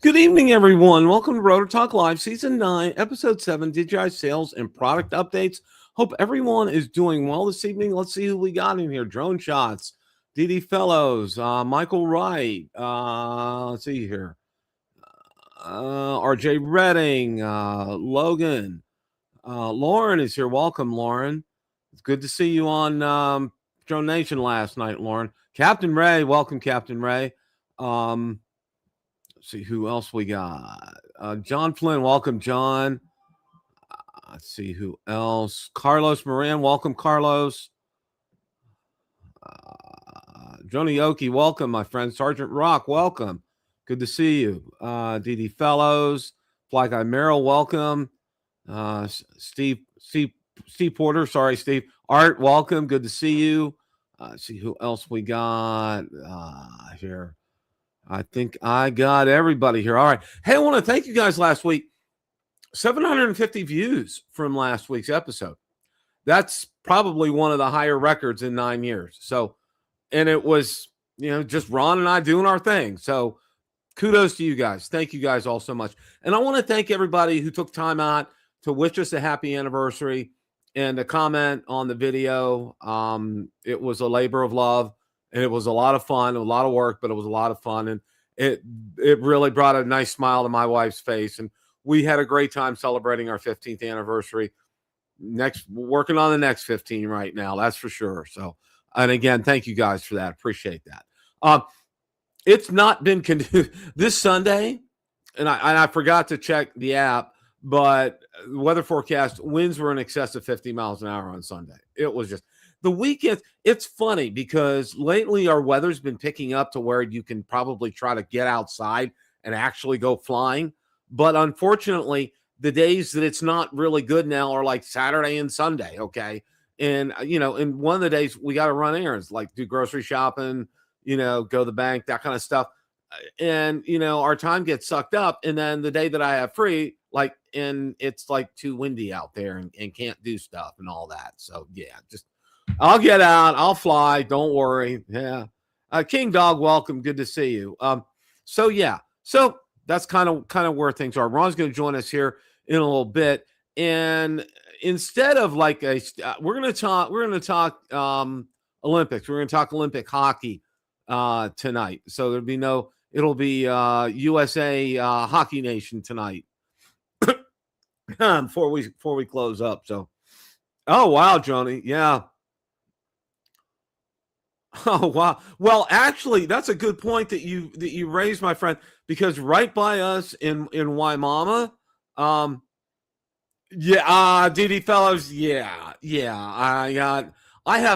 Good evening, everyone. Welcome to Rotor Talk Live, Season 9, Episode 7, DJI Sales and Product Updates. Hope everyone is doing well this evening. Let's see who we got in here. Drone Shots, DD Fellows, Michael Wright, let's see here, RJ Redding, Logan, Lauren is here. Welcome, Lauren. It's good to see you on Drone Nation last night, Lauren. Captain Ray, welcome, Captain Ray. See who else we got. John Flynn, welcome, John. Let's see who else. Carlos Moran, welcome, Carlos. Joni Oki, welcome, my friend. Sergeant Rock, welcome. Good to see you. DD Fellows, Fly Guy Merrill, welcome. Steve Porter, sorry, Steve. Art, welcome. Good to see you. See who else we got here. I think I got everybody here. All right. Hey, I want to thank you guys last week. 750 views from last week's episode. That's probably one of the higher records in 9 years. So, and it was, just Ron and I doing our thing. So kudos to you guys. Thank you guys all so much. And I want to thank everybody who took time out to wish us a happy anniversary and to comment on the video. It was a labor of love. And it was a lot of fun, a lot of work, but it was a lot of fun. And it really brought a nice smile to my wife's face. And we had a great time celebrating our 15th anniversary. Working on the next 15 right now, that's for sure. So, and again, thank you guys for that. Appreciate that. It's not been this Sunday, and I forgot to check the app, but the weather forecast, winds were in excess of 50 miles an hour on Sunday. It was just the weekend. It's funny because lately our weather's been picking up to where you can probably try to get outside and actually go flying. But unfortunately, the days that it's not really good now are like Saturday and Sunday. Okay. And, and one of the days we got to run errands, like do grocery shopping, go to the bank, that kind of stuff. And, our time gets sucked up. And then the day that I have free, and it's like too windy out there and can't do stuff and all that. So yeah, I'll get out. I'll fly. Don't worry. Yeah. King Dog, welcome. Good to see you. So that's kind of where things are. Ron's going to join us here in a little bit. And instead of we're going to talk Olympics. We're going to talk Olympic hockey tonight. So it'll be USA Hockey Nation tonight before we close up. So, oh, wow, Johnny. Yeah. Oh, wow. Well, actually, that's a good point that you raised, my friend, because right by us in Waimama, DD Fellows, yeah. I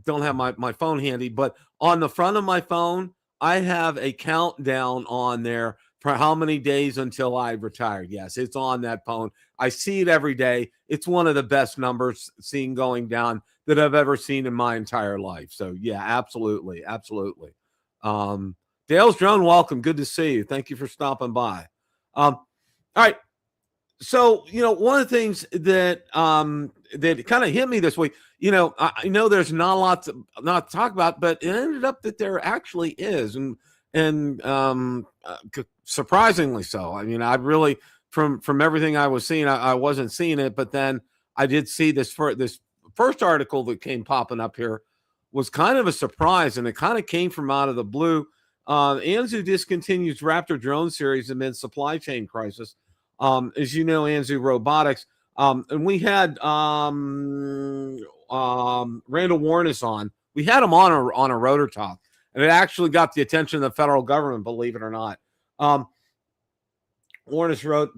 don't have my phone handy, but on the front of my phone, I have a countdown on there for how many days until I retire. Yes, it's on that phone. I see it every day. It's one of the best numbers seen going down that I've ever seen in my entire life. So yeah, absolutely. Dale's Drone, welcome. Good to see you. Thank you for stopping by. All right. So, one of the things that kind of hit me this week, I know there's not a lot to talk about, but it ended up that there actually is. And surprisingly so. I mean, I really, from everything I was seeing, I wasn't seeing it, but then I did see this first article that came popping up here was kind of a surprise, and it kind of came from out of the blue. Anzu discontinues Raptor drone series amid supply chain crisis. As you know, Anzu Robotics, and we had Randall Warnes on. We had him on a Rotor Talk, and it actually got the attention of the federal government, believe it or not. Warnes wrote,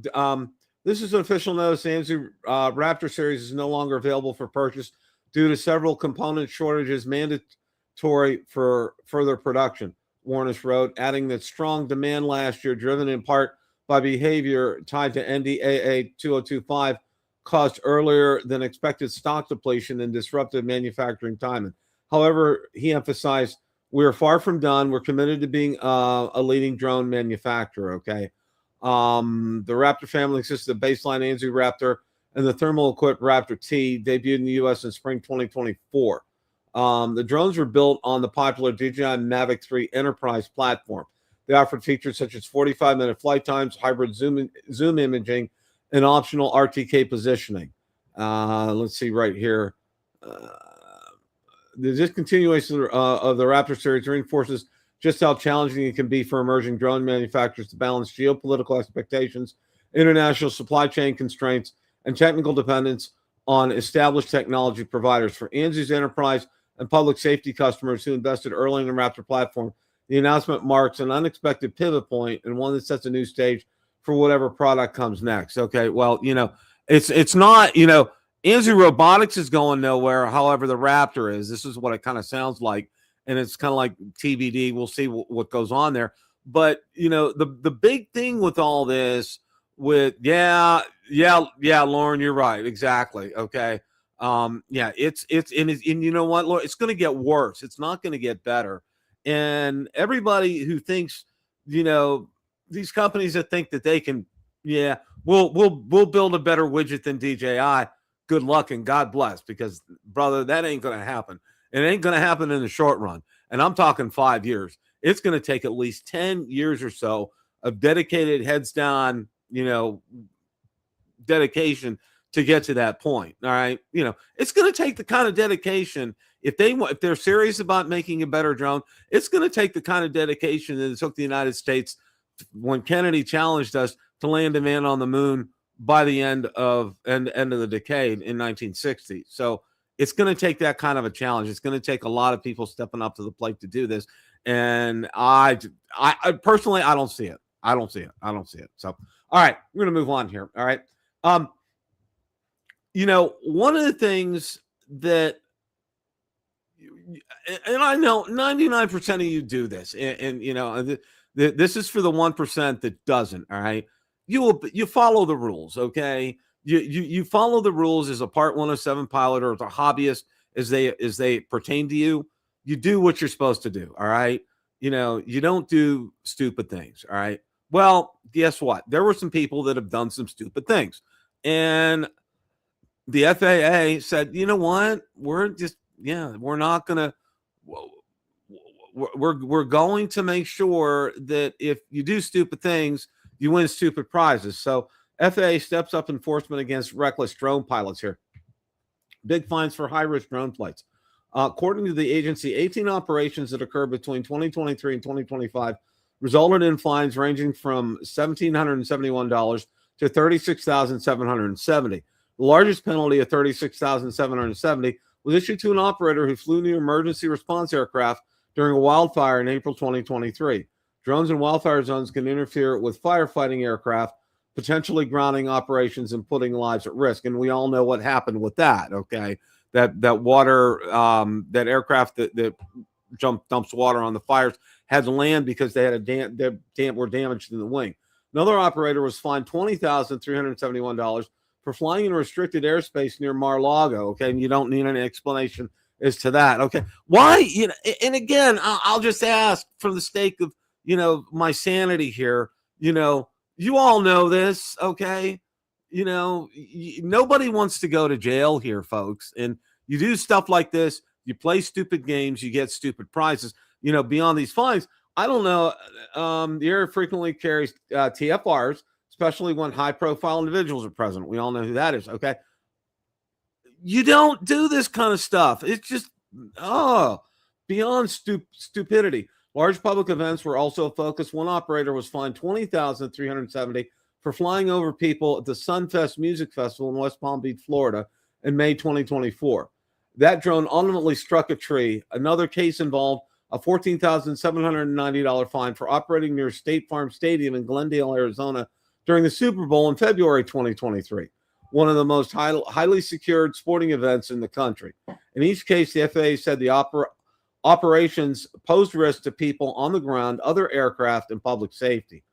this is an official notice. Anzu Raptor series is no longer available for purchase due to several component shortages mandatory for further production, Warnes wrote, adding that strong demand last year, driven in part by behavior tied to NDAA 2025, caused earlier than expected stock depletion and disrupted manufacturing timing. However, he emphasized, we are far from done. We're committed to being a leading drone manufacturer, okay? The Raptor family consists of the baseline Anzu Raptor and the thermal-equipped Raptor T, debuted in the U.S. in spring 2024. The drones were built on the popular DJI Mavic 3 Enterprise platform. They offered features such as 45-minute flight times, hybrid zoom imaging, and optional RTK positioning. Let's see right here. The discontinuation of the Raptor series reinforces just how challenging it can be for emerging drone manufacturers to balance geopolitical expectations, international supply chain constraints, and technical dependence on established technology providers. For Anzu's enterprise and public safety customers who invested early in the Raptor platform, the announcement marks an unexpected pivot point and one that sets a new stage for whatever product comes next. Okay, well, it's not, Anzu Robotics is going nowhere. However, the Raptor is. This is what it kind of sounds like, and it's kind of like TBD. We'll see what goes on there. But the big thing with all this, Lauren, you're right, exactly. Okay, it's and you know what, Lauren, it's going to get worse. It's not going to get better. And everybody who thinks, these companies that think that they can, we'll build a better widget than DJI. Good luck and God bless, because brother, that ain't going to happen. It ain't going to happen in the short run. And I'm talking 5 years. It's going to take at least 10 years or so of dedicated heads down, dedication to get to that point. All right. It's going to take the kind of dedication. If they're serious about making a better drone, it's going to take the kind of dedication that it took the United States when Kennedy challenged us to land a man on the moon by the end of the decade in 1960. So it's going to take that kind of a challenge. It's going to take a lot of people stepping up to the plate to do this. And I personally, I don't see it. I don't see it. So, all right, we're going to move on here. All right. One of the things that, and I know 99% of you do this, and this is for the 1% that doesn't. All right, you follow the rules, okay? You follow the rules as a Part 107 pilot or as a hobbyist as they pertain to you. You do what you're supposed to do. All right, you don't do stupid things. All right. Well, guess what? There were some people that have done some stupid things, and the FAA said, you know what? We're not going to. We're going to make sure that if you do stupid things, you win stupid prizes. So FAA steps up enforcement against reckless drone pilots here. Big fines for high-risk drone flights. According to the agency, 18 operations that occurred between 2023 and 2025 resulted in fines ranging from $1,771 to $36,770. The largest penalty of $36,770 was issued to an operator who flew near emergency response aircraft during a wildfire in April 2023. Drones in wildfire zones can interfere with firefighting aircraft, potentially grounding operations and putting lives at risk. And we all know what happened with that, okay? That water, that aircraft that dumps water on the fires had to land because they had were damaged in the wing. Another operator was fined $20,371 for flying in restricted airspace near Mar-a-Lago, okay? And you don't need any explanation as to that, okay? Why, and again, I'll just ask for the sake of, my sanity here, you all know this, okay? Nobody wants to go to jail here, folks. And you do stuff like this, you play stupid games, you get stupid prizes, beyond these fines. I don't know. The air frequently carries TFRs, especially when high-profile individuals are present. We all know who that is, okay? You don't do this kind of stuff. It's just, beyond stupidity. Large public events were also a focus. One operator was fined $20,370 for flying over people at the Sunfest Music Festival in West Palm Beach, Florida, in May 2024. That drone ultimately struck a tree. Another case involved a $14,790 fine for operating near State Farm Stadium in Glendale, Arizona, during the Super Bowl in February 2023, one of the most highly secured sporting events in the country. In each case, the FAA said the operations posed risk to people on the ground, other aircraft, and public safety.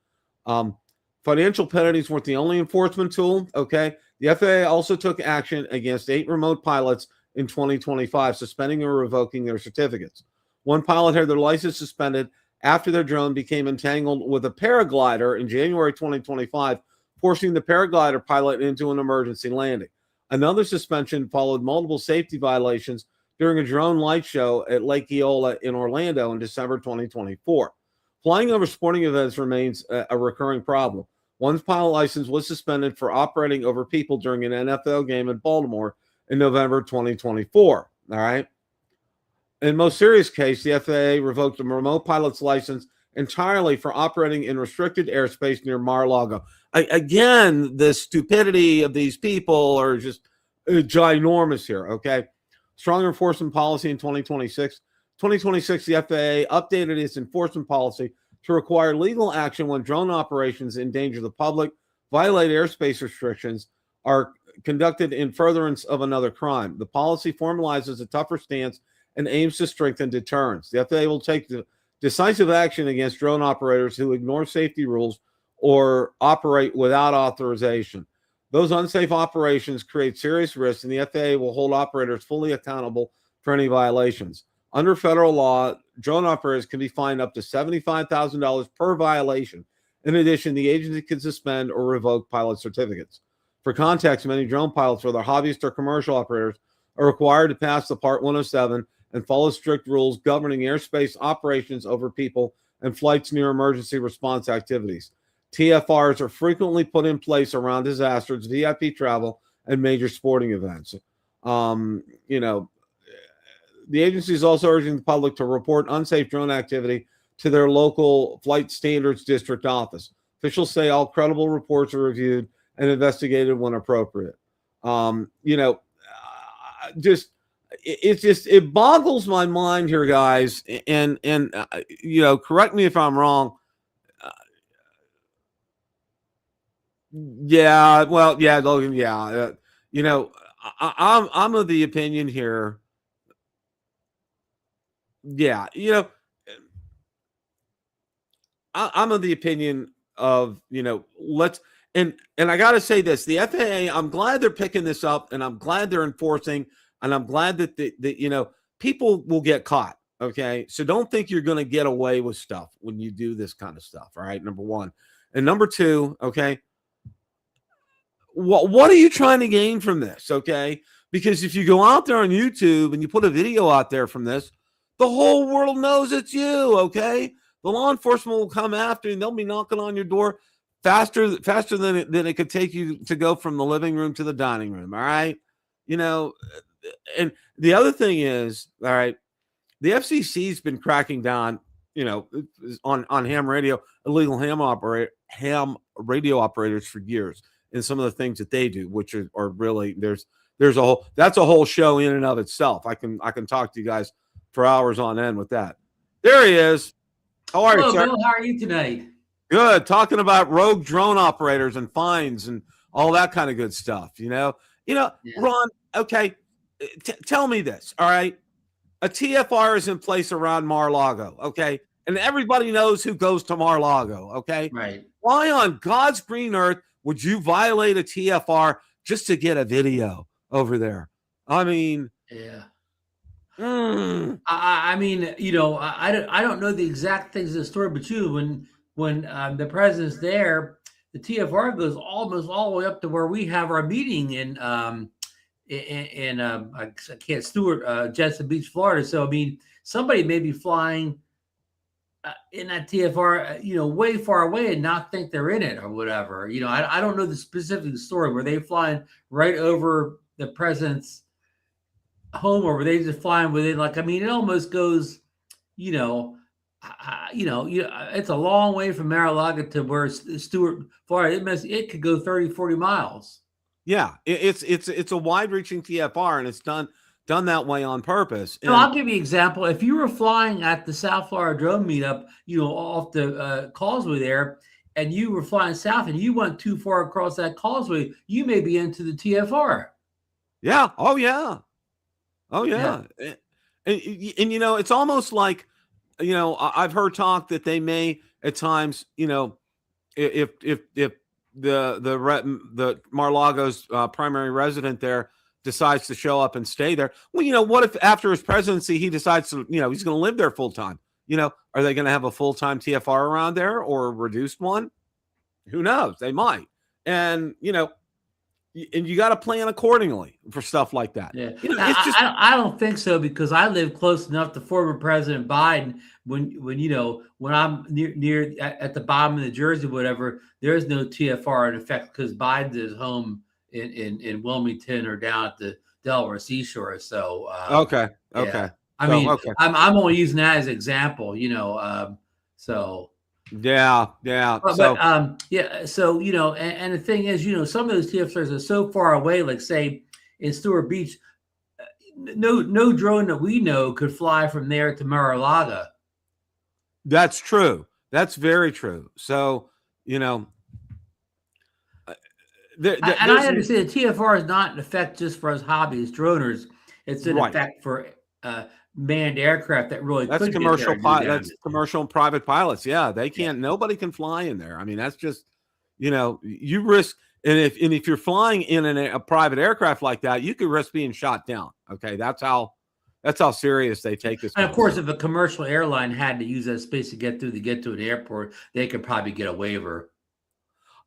Financial penalties weren't the only enforcement tool, okay? The FAA also took action against 8 remote pilots in 2025, suspending or revoking their certificates. One pilot had their license suspended after their drone became entangled with a paraglider in January 2025, forcing the paraglider pilot into an emergency landing. Another suspension followed multiple safety violations during a drone light show at Lake Eola in Orlando in December 2024. Flying over sporting events remains a recurring problem. One pilot license was suspended for operating over people during an NFL game in Baltimore in November 2024. All right. In most serious case, the FAA revoked a remote pilot's license entirely for operating in restricted airspace near Mar-a-Lago. Again, the stupidity of these people are just ginormous here, okay? Stronger enforcement policy in 2026. 2026, the FAA updated its enforcement policy to require legal action when drone operations endanger the public, violate airspace restrictions, are conducted in furtherance of another crime. The policy formalizes a tougher stance and aims to strengthen deterrence. The FAA will take decisive action against drone operators who ignore safety rules or operate without authorization. Those unsafe operations create serious risks, and the FAA will hold operators fully accountable for any violations. Under federal law, drone operators can be fined up to $75,000 per violation. In addition, the agency can suspend or revoke pilot certificates. For context, many drone pilots, whether hobbyist or commercial operators, are required to pass the Part 107 and follow strict rules governing airspace operations over people and flights near emergency response activities. TFRs are frequently put in place around disasters, VIP travel, and major sporting events. The agency is also urging the public to report unsafe drone activity to their local flight standards district office. Officials say all credible reports are reviewed and investigated when appropriate. It boggles my mind here, guys. And correct me if I'm wrong. Logan. Yeah. I'm of the opinion here. Yeah. I'm of the opinion of, let's, and I got to say this, the FAA, I'm glad they're picking this up, and I'm glad they're enforcing, and I'm glad that people will get caught. Okay. So don't think you're going to get away with stuff when you do this kind of stuff. All right. Number one. And number two, okay, what are you trying to gain from this? Okay. Because if you go out there on YouTube and you put a video out there from this, the whole world knows it's you. Okay. The law enforcement will come after you, and they'll be knocking on your door faster than it could take you to go from the living room to the dining room. All right. And the other thing is, all right, the FCC's been cracking down, on ham radio, illegal ham radio operators for years, and some of the things that they do, which are really, that's a whole show in and of itself. I can talk to you guys for hours on end with that. There he is. How are you, sir? Bill, how are you tonight? Good. Talking about rogue drone operators and fines and all that kind of good stuff. Yeah. Ron, okay, tell me this. All right. A TFR is in place around Mar-a-Lago. Okay. And everybody knows who goes to Mar-a-Lago. Okay. Right. Why on God's green earth would you violate a TFR just to get a video over there? I mean, yeah. I mean, I don't know the exact things of the story, but when the president's there, the TFR goes almost all the way up to where we have our meeting in Jetson Beach, Florida. So I mean, somebody may be flying in that TFR, way far away and not think they're in it or whatever. I don't know the specific story. Were they flying right over the president's home, or were they just flying within? It almost goes, it's a long way from Mar-a-Lago to where Stewart, Florida. It could go 30, 40 miles. Yeah, it's a wide-reaching TFR, and it's done that way on purpose. And I'll give you an example. If you were flying at the South Florida Drone Meetup, off the causeway there, and you were flying south and you went too far across that causeway, you may be into the TFR. Yeah. Oh, yeah. Oh, yeah. And it's almost like, I've heard talk that they may at times, if the Mar-a-Lago's primary resident there decides to show up and stay there. Well, what if after his presidency, he decides to, he's going to live there full time? Are they going to have a full-time TFR around there or a reduced one? Who knows? They might. And, and you got to plan accordingly for stuff like that. Yeah, You know, it's just I don't think so, because I live close enough to former President Biden. When I'm near at the bottom of New Jersey, whatever, there is no TFR in effect because Biden's is home in Wilmington or down at the Delaware seashore. So okay. yeah, I So mean, okay. I'm only using that as an example. So. Yeah. Yeah. So, and the thing is, some of those TFRs are so far away, like say in Stewart Beach, no drone that we know could fly from there to Mar-a-Lago. That's true. That's very true. So, and I understand the TFR is not in effect just for us hobbyist droners. It's in effect for manned aircraft that really that's commercial that's commercial and private pilots. Yeah, they can't. Nobody can fly in there. I mean, that's just you risk. And if you're flying in a private aircraft like that, you could risk being shot down. Okay, that's how serious they take this. And of course, if a commercial airline had to use that space to get to an airport, they could probably get a waiver.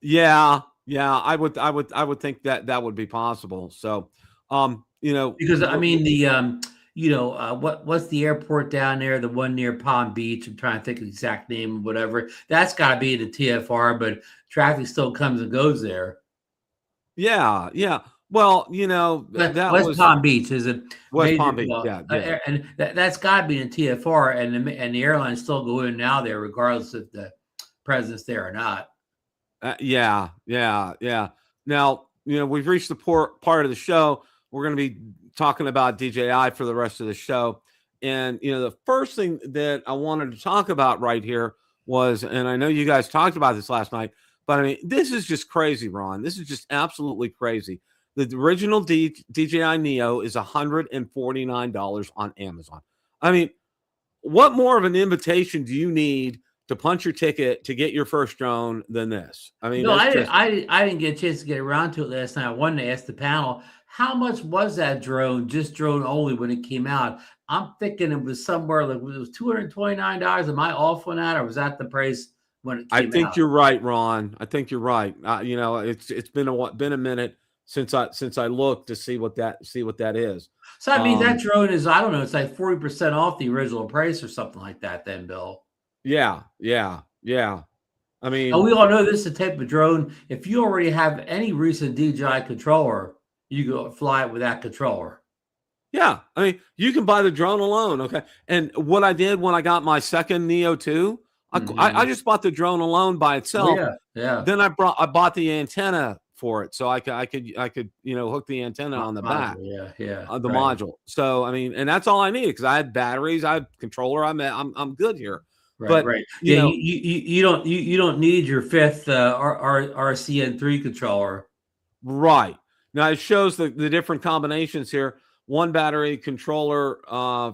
Yeah, I would think that would be possible. So, because I mean what's the airport down there? The one near Palm Beach. I'm trying to think of the exact name, whatever. That's got to be the TFR, but traffic still comes and goes there. Yeah. Well, that West Palm Beach is it? West Palm Beach, yeah. And that's got to be in TFR, and the airlines still go in now there, regardless if the president's there or not. Yeah. Now, we've reached the part of the show. We're going to be talking about DJI for the rest of the show. And, the first thing that I wanted to talk about right here was, and I know you guys talked about this last night, but I mean, this is just crazy, Ron. This is just absolutely crazy. The original DJI Neo is $149 on Amazon. I mean, what more of an invitation do you need to punch your ticket to get your first drone than this? I mean, no, I didn't get a chance to get around to it last night. I wanted to ask the panel, how much was that drone, just drone only, when it came out? I'm thinking it was somewhere like, it was $229. Am I off on that, or was that the price when it came out? I think you're right, Ron. I think you're right. It's been a minute since I looked to see what that is. So I mean, that drone is, I don't know, it's like 40% off the original price or something like that then, Bill. Yeah. I mean, and we all know this is the type of drone, if you already have any recent DJI controller, you go fly it with that controller. Yeah. I mean, you can buy the drone alone. Okay. And what I did when I got my second Neo 2, I just bought the drone alone by itself. Yeah. Then I bought the antenna for it, so I could hook the antenna on the back. The module. So I mean, and that's all I needed, because I had batteries, I had controller. I'm good here. Right. Yeah, you don't need your fifth RCN3 controller. Right. Now it shows the different combinations here. One battery controller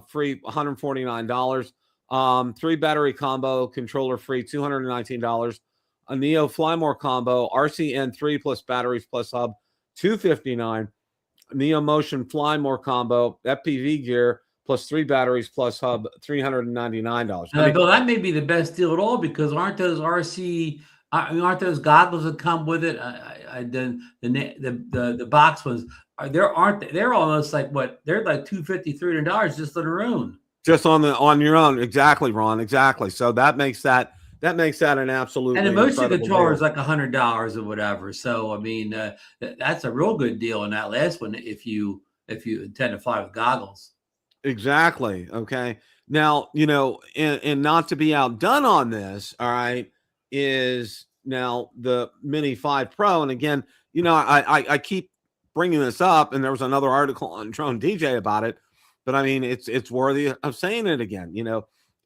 free, $149. 3 battery combo controller free, $219. A Neo Fly More combo RCN3 plus batteries plus hub, $259. Neo Motion Fly More combo FPV gear plus 3 batteries plus hub, $399. Bill, that may be the best deal at all, because aren't those goggles that come with it? The box ones they're almost like they're like $250, $300 just on their own. Just on your own, exactly, Ron, exactly. So that makes that an absolute. And the motion controller is like $100 or whatever. So I mean, that's a real good deal on that last one if you intend to fly with goggles. Exactly. Okay. Now, and not to be outdone on this, all right, is now the Mini 5 Pro. And again, I keep bringing this up, and there was another article on Drone DJ about it, but I mean, it's worthy of saying it again.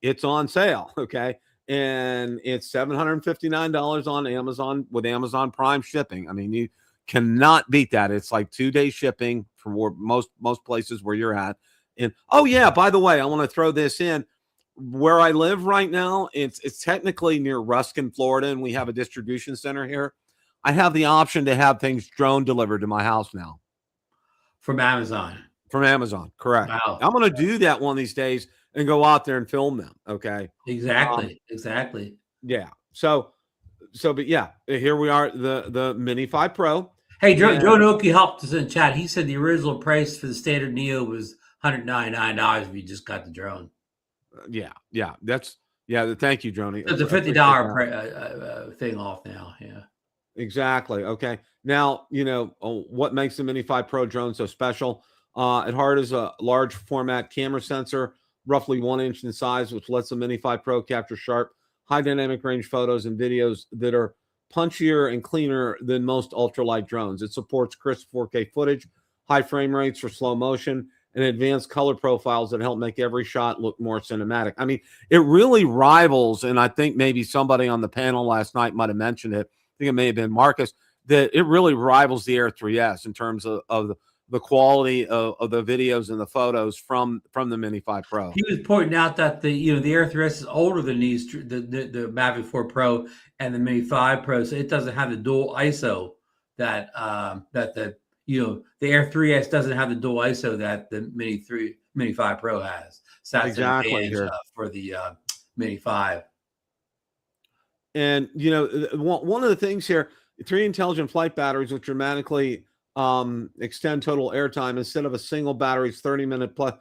It's on sale. Okay. And it's $759 on Amazon with Amazon Prime shipping. I mean, you cannot beat that. It's like 2-day shipping for most places where you're at. And oh yeah, by the way, I want to throw this in. Where I live right now, it's technically near Ruskin, Florida, and we have a distribution center here. I have the option to have things drone delivered to my house now. From Amazon. From Amazon, correct. Wow. I'm going to do that one of these days and go out there and film them. Okay. Exactly. Yeah. So, but yeah, here we are, the Mini 5 Pro. Hey, Joe And Noki helped us in chat. He said the original price for the standard Neo was $199 if you just got the drone. yeah, that's thank you, Joni. It's a Appreciate $50 thing off now. Yeah. exactly. Okay. Now, what makes the Mini 5 Pro drone so special? At heart is a large format camera sensor, roughly 1 inch in size, which lets the Mini 5 Pro capture sharp, high dynamic range photos and videos that are punchier and cleaner than most ultralight drones. It supports crisp 4K footage, high frame rates for slow motion, and advanced color profiles that help make every shot look more cinematic. I mean, it really rivals, and I think maybe somebody on the panel last night might have mentioned it. I think it may have been Marcus, that it really rivals the Air 3S in terms of the quality of the videos and the photos from the Mini 5 Pro. He was pointing out that the Air 3S is older than the Mavic 4 Pro and the Mini 5 Pro, so it doesn't have the dual ISO that the Air 3S doesn't have the dual ISO that the Mini 5 Pro has. So that's Exactly an advantage for the Mini 5. And one of the things here, 3 intelligent flight batteries, which dramatically extend total airtime. Instead of a single battery's 30-minute plus,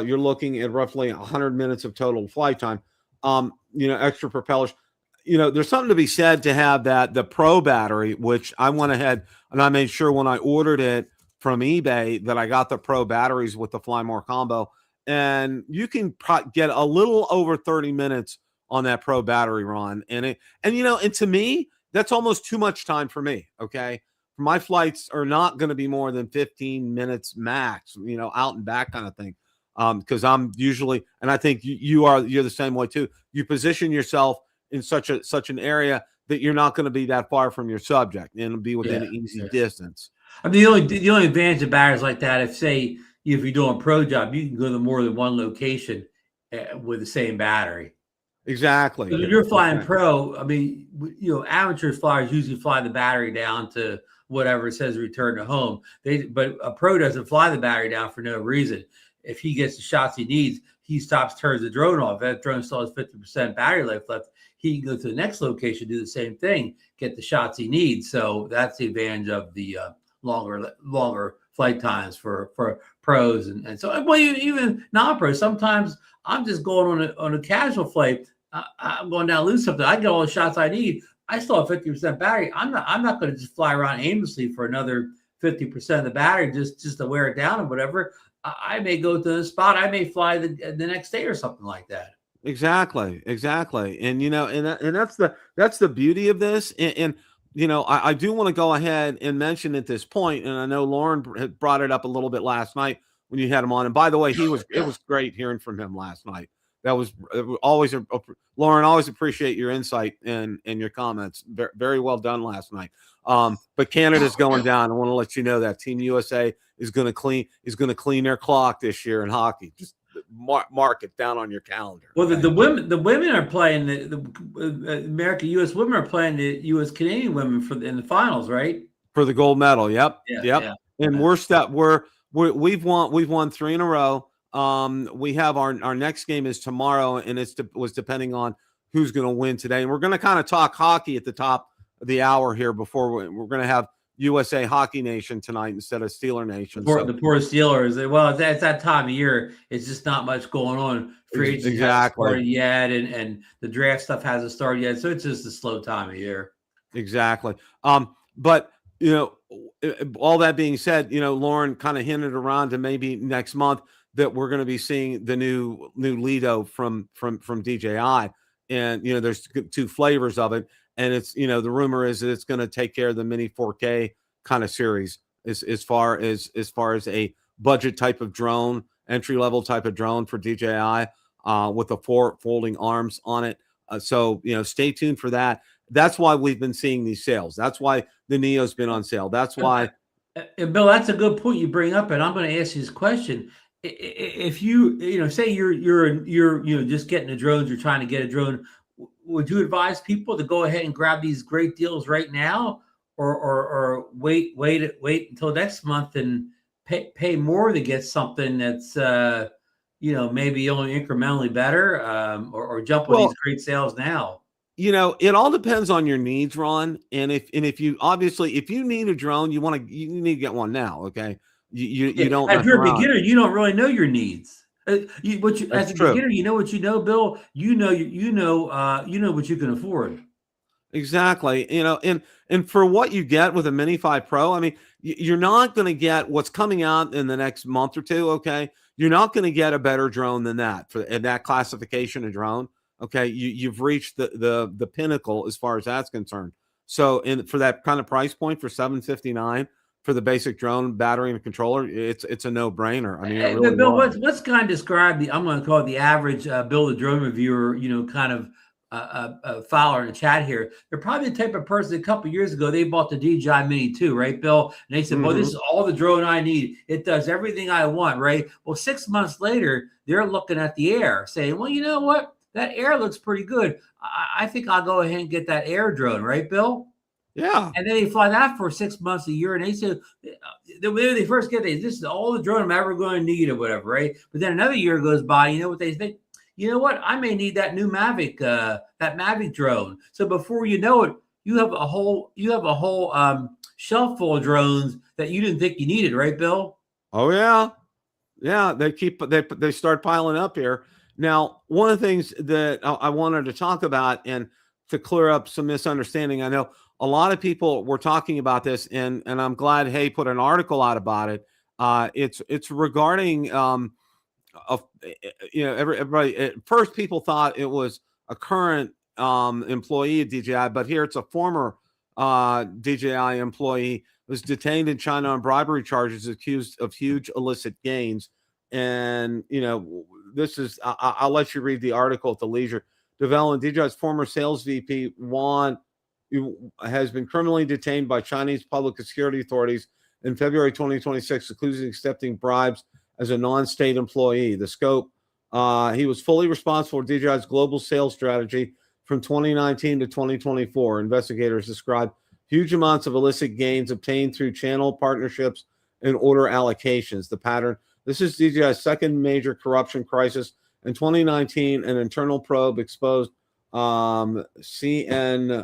you're looking at roughly 100 minutes of total flight time. Extra propellers. There's something to be said to have the Pro battery, which I went ahead and I made sure when I ordered it from eBay that I got the Pro batteries with the Fly More combo, and you can get a little over 30 minutes on that Pro battery, Ron. And to me, that's almost too much time for me. Okay. My flights are not going to be more than 15 minutes max, out and back kind of thing. Because I'm usually, and I think you're the same way too. You position yourself in such an area that you're not going to be that far from your subject and be within an easy distance. I mean, the only advantage of batteries like that, if you're doing a pro job, you can go to more than one location with the same battery. Exactly. If you're flying pro, I mean, amateur flyers usually fly the battery down to whatever it says return to home. But a pro doesn't fly the battery down for no reason. If he gets the shots he needs, he turns the drone off. That drone still has 50% battery life left. He can go to the next location, do the same thing, get the shots he needs. So that's the advantage of the longer flight times for pros and so even non-pros. Sometimes I'm just going on a casual flight. I'm going down to lose something. I get all the shots I need. I still have 50% battery. I'm not going to just fly around aimlessly for another 50% of the battery just to wear it down or whatever. I may go to the spot. I may fly the next day or something like that. Exactly. And and that's the beauty of this. And I do want to go ahead and mention at this point, and I know Lauren had brought it up a little bit last night when you had him on. And by the way, it was great hearing from him last night. That was always Lauren. Always appreciate your insight and your comments. Very, very well done last night. But Canada's going down. I want to let you know that Team USA is going to clean their clock this year in hockey. Just mark it down on your calendar. Well, the women are playing the U.S. women are playing the U.S. Canadian women in the finals, right? For the gold medal. Yep. Yeah. And we've won 3 in a row. We have our next game is tomorrow, and was depending on who's going to win today. And we're going to kind of talk hockey at the top of the hour here before we're going to have USA Hockey Nation tonight instead of Steeler Nation. The poor Steelers. Well, it's that time of year. It's just not much going on. Free agency hasn't started yet, and the draft stuff hasn't started yet. So it's just a slow time of year. Exactly. But all that being said, Lauren kind of hinted around to maybe next month that we're going to be seeing the new Lido from DJI, and there's 2 flavors of it, and it's the rumor is that it's going to take care of the Mini 4K kind of series as far as a budget type of drone, entry level type of drone for DJI with the 4 folding arms on it. So stay tuned for that. That's why we've been seeing these sales. That's why the Neo's been on sale. That's why. Bill, that's a good point you bring up, and I'm going to ask you this question. If you say you're just getting a drone, you're trying to get a drone, would you advise people to go ahead and grab these great deals right now, or wait until next month and pay more to get something that's maybe only incrementally better, or jump on these great sales now? It all depends on your needs, Ron. And if you obviously, if you need a drone, you need to get one now. Okay. You don't If mess you're a around. beginner, you don't really know your needs. As That's a true. beginner, you know what you know, Bill. You know what you can afford. Exactly. And for what you get with a Mini 5 Pro, I mean, you're not going to get what's coming out in the next month or two. Okay. You're not going to get a better drone than that for in that classification of drone. Okay. You've reached the pinnacle as far as that's concerned. So for that kind of price point for 759 for the basic drone battery and controller, it's a no brainer. I mean, it really But Bill, was. let's kind of describe I'm going to call it the average Bill the drone reviewer, kind of follower in the chat here. They're probably the type of person a couple years ago, they bought the DJI Mini 2, right, Bill? And they said, well, this is all the drone I need. It does everything I want, right? Well, 6 months later, they're looking at the Air saying, well, you know what? That Air looks pretty good. I think I'll go ahead and get that Air drone, right, Bill? Yeah. And then they fly that for 6 months, a year, and they said, when they first get this is all the drone I'm ever going to need or whatever, right? But then another year goes by, you know what they think? You know what? I may need that new Mavic, that Mavic drone. So before you know it, you have a whole shelf full of drones that you didn't think you needed, right, Bill? Oh yeah, yeah. They start piling up here. Now, one of the things that I wanted to talk about and to clear up some misunderstanding, I know a lot of people were talking about this, and I'm glad Hay put an article out about it. It's regarding everybody. At first, people thought it was a current employee at DJI, but here it's a former DJI employee was detained in China on bribery charges, accused of huge illicit gains. And this is I'll let you read the article at the leisure. Development DJI's former sales VP Juan has been criminally detained by Chinese public security authorities in February 2026, accusing accepting bribes as a non-state employee. The scope, he was fully responsible for DJI's global sales strategy from 2019 to 2024. Investigators described huge amounts of illicit gains obtained through channel partnerships and order allocations. The pattern, this is DJI's second major corruption crisis. In 2019, an internal probe exposed CNY,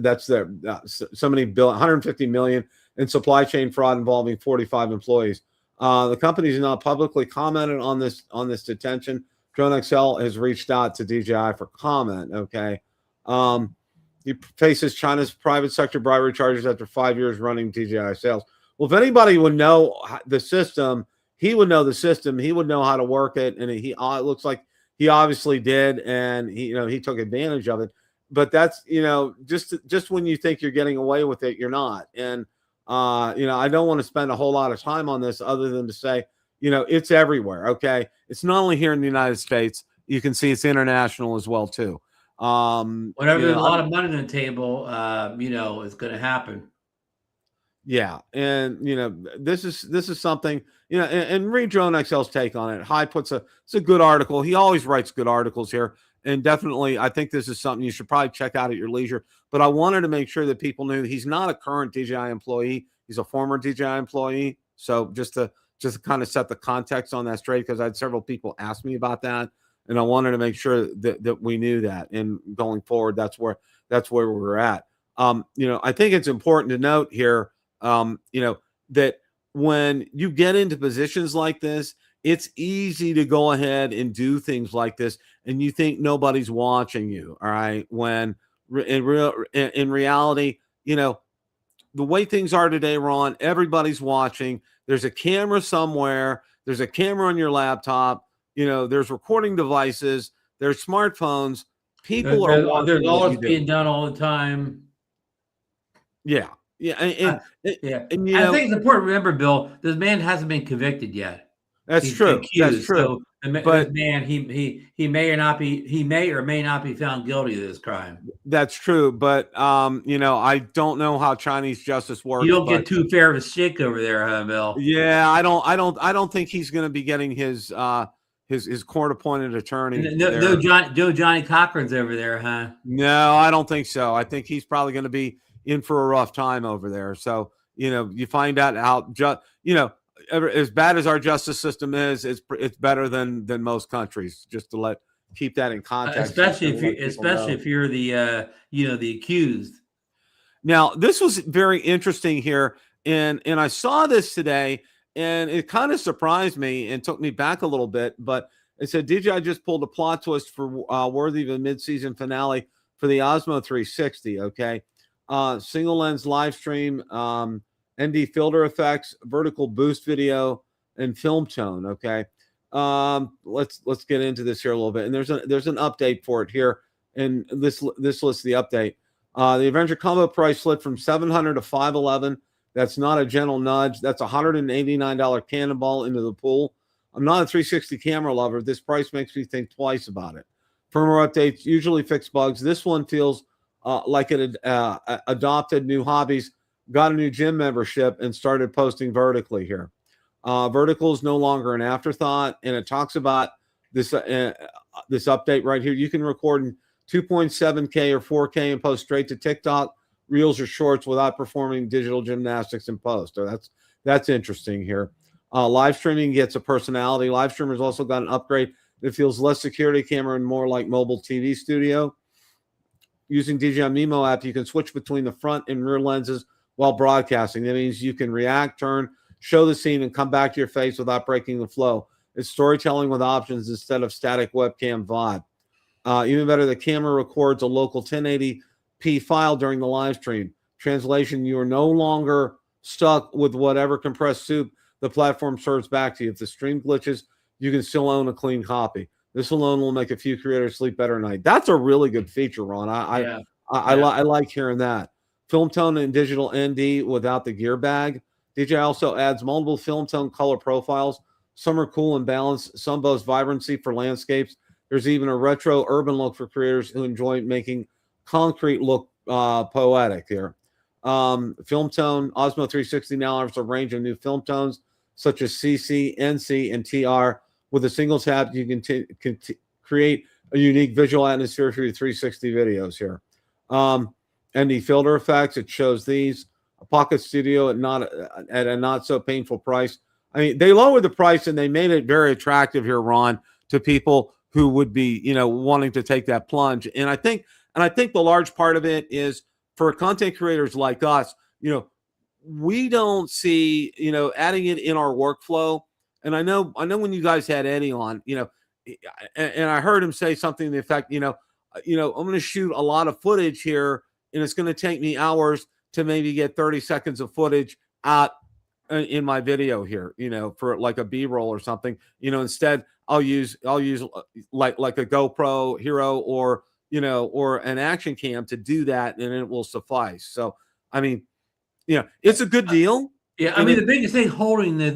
that's their so many billion, 150 million in supply chain fraud involving 45 employees. The company has not publicly commented on this detention. DroneXL has reached out to DJI for comment. Okay. He faces China's private sector bribery charges after 5 years running DJI sales. Well, if anybody would know the system, he would know the system. He would know how to work it, and it looks like he obviously did, and he took advantage of it. But that's just when you think you're getting away with it, you're not. And I don't want to spend a whole lot of time on this other than to say, it's everywhere. Okay, it's not only here in the United States. You can see it's international as well too. Whenever there's a lot of money on the table, it's going to happen. Yeah, and this is something, and read DroneXL's take on it. High it's a good article. He always writes good articles here, and definitely I think this is something you should probably check out at your leisure. But I wanted to make sure that people knew he's not a current DJI employee. He's a former DJI employee. So just to kind of set the context on that straight, because I had several people ask me about that, and I wanted to make sure that we knew that. And going forward, that's where we're at. I think it's important to note here, that when you get into positions like this, it's easy to go ahead and do things like this, and you think nobody's watching you. All right, when in reality, the way things are today, Ron, everybody's watching. There's a camera somewhere. There's a camera on your laptop. There's recording devices. There's smartphones. People are watching. There's all that's being done all the time. Yeah. Yeah. And I think it's important to remember, Bill, this man hasn't been convicted yet. He's true. Accused. That's true. So this man, he may or may not be found guilty of this crime. That's true. But I don't know how Chinese justice works. You don't get too fair of a shake over there, huh, Bill? Yeah, I don't think he's going to be getting his court-appointed attorney. No Johnny Cochran's over there, huh? No, I don't think so. I think he's probably going to be in for a rough time over there. So, you find out how as bad as our justice system is, it's better than most countries. Just to keep that in context, especially if you're the the accused. Now, this was very interesting here, and I saw this today, and it kind of surprised me and took me back a little bit. But it said DJI just pulled a plot twist for worthy of a mid-season finale for the Osmo 360. Okay, single lens live stream, ND filter effects, vertical boost video, and film tone. Okay, let's get into this here a little bit. And there's an update for it here, and this lists the update. The Adventure Combo price slid from $700 to $511. That's not a gentle nudge. That's a $189 cannonball into the pool. I'm not a 360 camera lover. This price makes me think twice about it. Firmware updates usually fix bugs. This one feels like it adopted new hobbies, got a new gym membership, and started posting vertically here. Vertical is no longer an afterthought, and it talks about this update right here. You can record in 2.7K or 4K and post straight to TikTok, Reels, or Shorts without performing digital gymnastics in post. So that's interesting here. Live streaming gets a personality. Live streamers also got an upgrade that feels less security camera and more like mobile TV studio. Using DJI Mimo app, you can switch between the front and rear lenses while broadcasting. That means you can react, turn, show the scene, and come back to your face without breaking the flow. It's storytelling with options instead of static webcam vibe. Even better, the camera records a local 1080p file during the live stream. Translation, you are no longer stuck with whatever compressed soup the platform serves back to you. If the stream glitches, you can still own a clean copy. This alone will make a few creators sleep better at night. That's a really good feature, Ron. I like hearing that. Film tone and digital ND without the gear bag. DJI also adds multiple film tone color profiles. Some are cool and balanced. Some boast vibrancy for landscapes. There's even a retro urban look for creators who enjoy making concrete look poetic here. Film tone, Osmo 360 now offers a range of new film tones such as CC, NC, and TR. With a single tap, you can create a unique visual atmosphere for your 360 videos here. ND filter effects, it shows these. A Pocket Studio at a not so painful price. I mean, they lowered the price and they made it very attractive here, Ron, to people who would be, wanting to take that plunge. And I think the large part of it is for content creators like us, we don't see, adding it in our workflow. And I know when you guys had Eddie on, and I heard him say something to the effect, I'm going to shoot a lot of footage here, and it's going to take me hours to maybe get 30 seconds of footage out in my video here, for like a B-roll or something. Instead I'll use like a GoPro Hero or an action cam to do that, and it will suffice. So I mean, it's a good deal. Yeah, I mean, the biggest thing holding the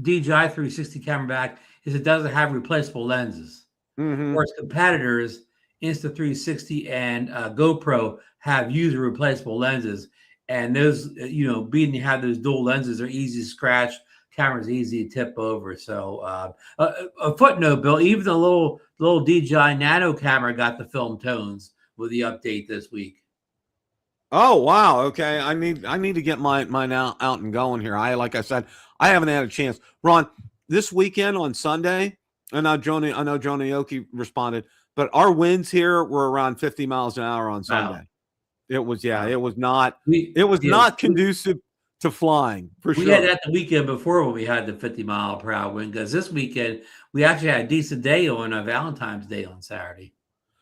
DJI 360 camera back is it doesn't have replaceable lenses. Whereas competitors, Insta360 and GoPro, have user replaceable lenses, and those, being you have those dual lenses, are easy to scratch. Camera's easy to tip over. So a footnote, Bill, even the little DJI Nano camera got the film tones with the update this week. Oh, wow. Okay. I need to get mine out and going here. Like I said, I haven't had a chance. Ron, this weekend on Sunday, I know Joni Aoki responded, but our winds here were around 50 miles an hour on Sunday. Wow. It was not conducive to flying, for sure. We had that the weekend before when we had the 50-mile-per-hour wind, because this weekend we actually had a decent day on Valentine's Day on Saturday.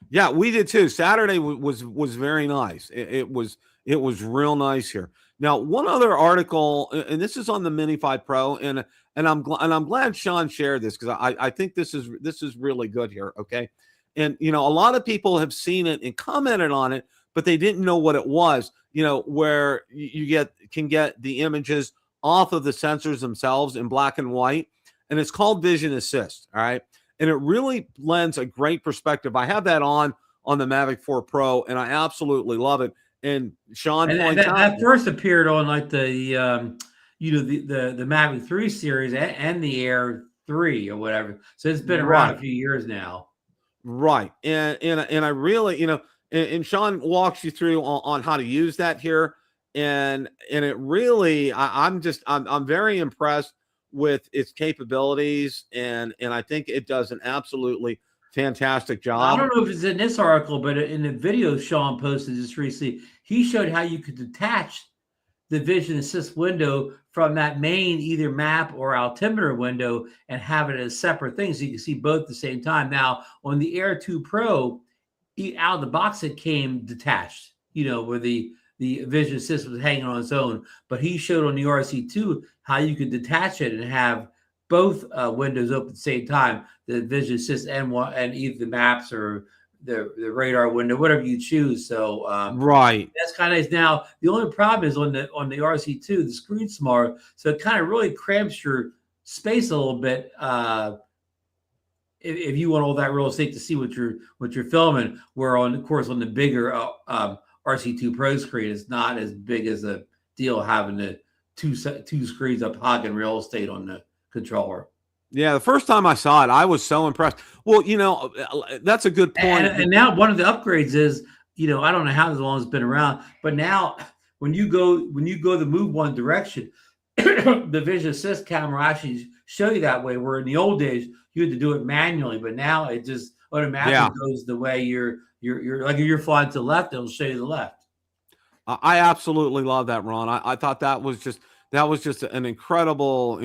Yeah, we did too. Saturday was very nice. It was real nice here. Now, one other article, and this is on the Mini 5 Pro, and I'm glad Sean shared this, because I think this is really good here. Okay, and a lot of people have seen it and commented on it, but they didn't know what it was. Where you can get the images off of the sensors themselves in black and white, and it's called Vision Assist. All right. And it really lends a great perspective. I have that on the Mavic 4 Pro, and I absolutely love it. And Sean points out that first appeared on like the the Mavic 3 series and the Air 3 or whatever. So it's been around a few years now. Right. And I really, and Sean walks you through on how to use that here. And it really, I'm very impressed with its capabilities, and I think it does an absolutely fantastic I job. don't know if it's in this article, but in the video Sean posted just recently, he showed how you could detach the vision assist window from that main either map or altimeter window and have it as separate things so you can see both at the same time. Now, on the Air 2 Pro, out of the box, it came detached, where the vision assist was hanging on its own. But he showed on the RC2 how you could detach it and have both windows open at the same time, the vision assist and either the maps or the radar window, whatever you choose. So Right. that's kind of nice. Now, the only problem is on the RC2, the screen's smaller, so it kind of really cramps your space a little bit. If you want all that real estate to see what you're filming, where of course on the bigger RC2 Pro screen, it's not as big as a deal having the two screens up hogging real estate on the controller. Yeah, the first time I saw it, I was so impressed. Well, that's a good point. And now one of the upgrades is, I don't know how long it's been around, but now when you go to move one direction, the vision assist camera will actually show you that way. Where in the old days you had to do it manually, but now it just automatically goes the way you're like if you're flying to the left, it'll show you the left. I absolutely love that, Ron. I thought that was just an incredible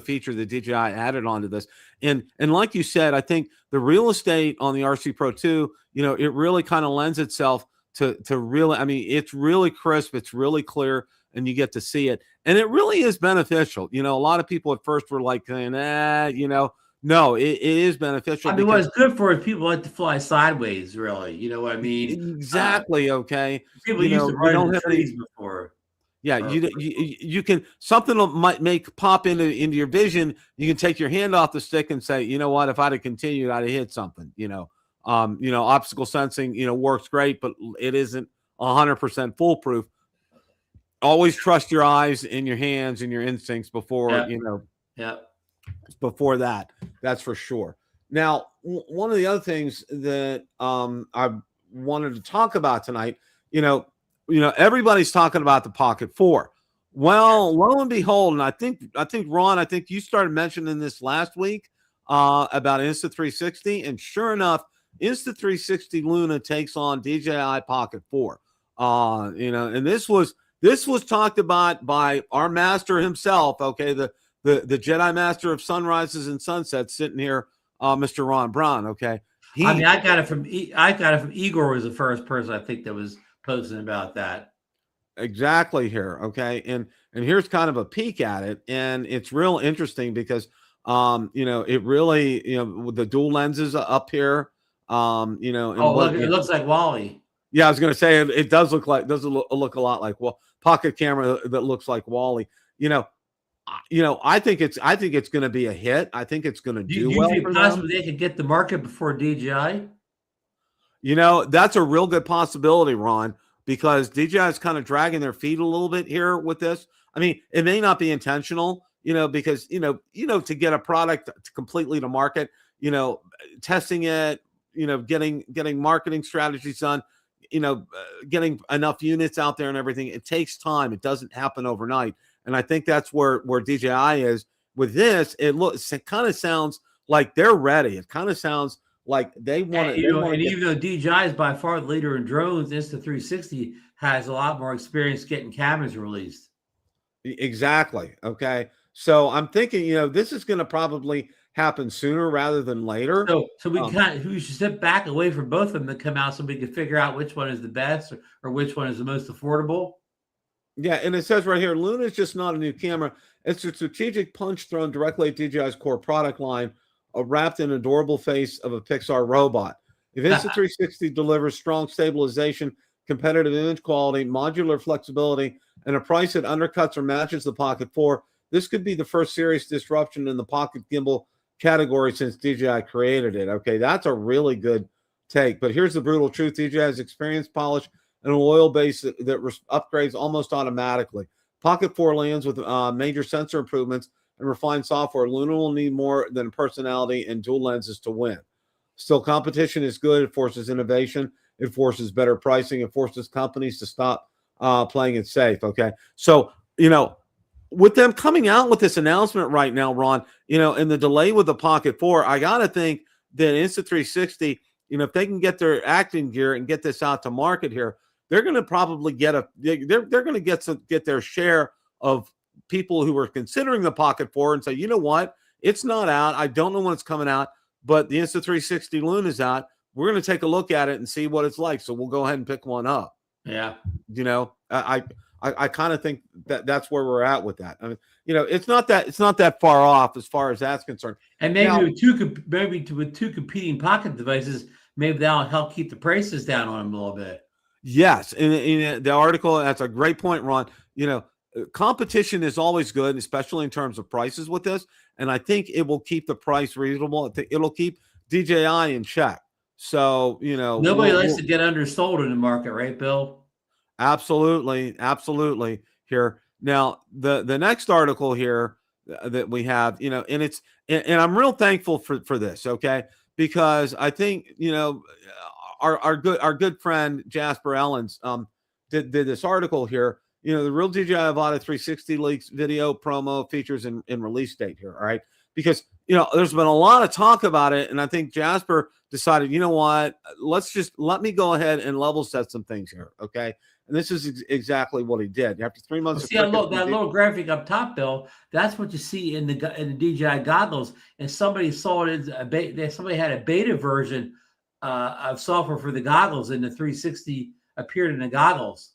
feature that DJI added onto this. And like you said, I think the real estate on the RC Pro 2, it really kind of lends itself to really, I mean, it's really crisp, it's really clear, and you get to see it. And it really is beneficial. A lot of people at first were like saying, no, it is beneficial. I mean, what it's good for is people like to fly sideways, really. You know what I mean? Exactly. Okay. People used to run in the trees before. Yeah, you can, something might pop into your vision. You can take your hand off the stick and say, you know what, if I'd have continued, I'd have hit something. Obstacle sensing, works great, but it isn't 100% foolproof. Always trust your eyes and your hands and your instincts before, before that. That's for sure. Now, one of the other things that I wanted to talk about tonight, everybody's talking about the Pocket 4. Well, lo and behold, and I think Ron, I think you started mentioning this last week about Insta360, and sure enough, Insta360 Luna takes on DJI Pocket 4. And this was talked about by our master himself. Okay, the Jedi Master of Sunrises and Sunsets, sitting here, Mr. Ron Braun. Okay, I got it from Igor. Was the first person I think that was posting about that. Exactly here. Okay. And here's kind of a peek at it. And it's real interesting because, it really, with the dual lenses up here, and it looks like Wally. Yeah. I was going to say it does look look a lot like, pocket camera that looks like Wally, I think it's going to be a hit. I think it's going to do well. You think possibly they could get the market before DJI? That's a real good possibility, Ron, because DJI is kind of dragging their feet a little bit here with this. I mean, it may not be intentional, because, to get a product completely to market, testing it, getting marketing strategies done, getting enough units out there and everything. It takes time. It doesn't happen overnight. And I think that's where DJI is with this. It kind of sounds like they're ready. It kind of sounds like they want to. And even though DJI is by far the leader in drones, Insta360 has a lot more experience getting cameras released. Exactly. Okay. So I'm thinking, this is going to probably happen sooner rather than later. So we should step back away from both of them to come out so we can figure out which one is the best or which one is the most affordable. Yeah, and it says right here, Luna is just not a new camera. It's a strategic punch thrown directly at DJI's core product line, wrapped in an adorable face of a Pixar robot. If Insta360 delivers strong stabilization, competitive image quality, modular flexibility, and a price that undercuts or matches the Pocket 4, this could be the first serious disruption in the pocket gimbal category since DJI created it. Okay, that's a really good take. But here's the brutal truth. DJI has experience, polish, and a loyal base that upgrades almost automatically. Pocket 4 lands with major sensor improvements and refined software. Luna will need more than personality and dual lenses to win. Still, competition is good. It forces innovation. It forces better pricing. It forces companies to stop playing it safe. Okay, so with them coming out with this announcement right now, Ron, and the delay with the Pocket 4, I got to think that Insta360, if they can get their acting gear and get this out to market here, they're going to probably they're going to get their share of people who are considering the Pocket 4 and say, you know what, it's not out. I don't know when it's coming out, but the Insta360 Luna is out. We're going to take a look at it and see what it's like. So we'll go ahead and pick one up. Yeah. I kind of think that that's where we're at with that. I mean, it's not that far off as far as that's concerned. And maybe now, with two competing Pocket devices, maybe that'll help keep the prices down on them a little bit. Yes, in the article, that's a great point, Ron. Competition is always good, especially in terms of prices with this, and I think it will keep the price reasonable. I think it'll keep DJI in check. So nobody likes to get undersold in the market, right, Bill? Absolutely. Here now, the next article here that we have, and I'm real thankful for this, okay, because I think our good friend Jasper Ellens did this article here. The real DJI AVATA 360 leaks video promo features and release date here. All right, because there's been a lot of talk about it, and I think Jasper decided, you know what, let me go ahead and level set some things here, okay. And this is exactly what he did. After 3 months, see that little graphic up top, Bill. That's what you see in the DJI goggles. And somebody saw it. Somebody had a beta version of software for the goggles, and the 360 appeared in the goggles.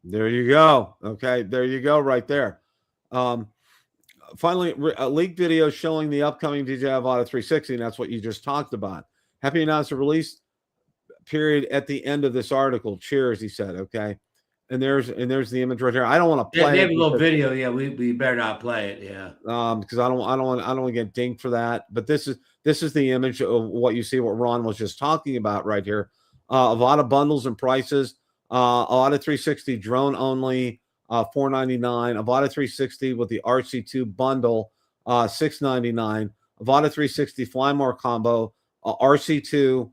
There you go. Okay, there you go, right there. Finally, a leaked video showing the upcoming DJI AVATA 360, and that's what you just talked about. Happy to announce the release period at the end of this article. Cheers, he said. Okay. And there's the image right here. I don't want to play. They have a little video. Yeah, we better not play it. Yeah. Because I don't want to get dinged for that. But this is the image of what you see. What Ron was just talking about right here. AVATA bundles and prices. AVATA 360 drone only, $499. AVATA 360 with the RC2 bundle, $699. AVATA 360 Fly More combo, RC2,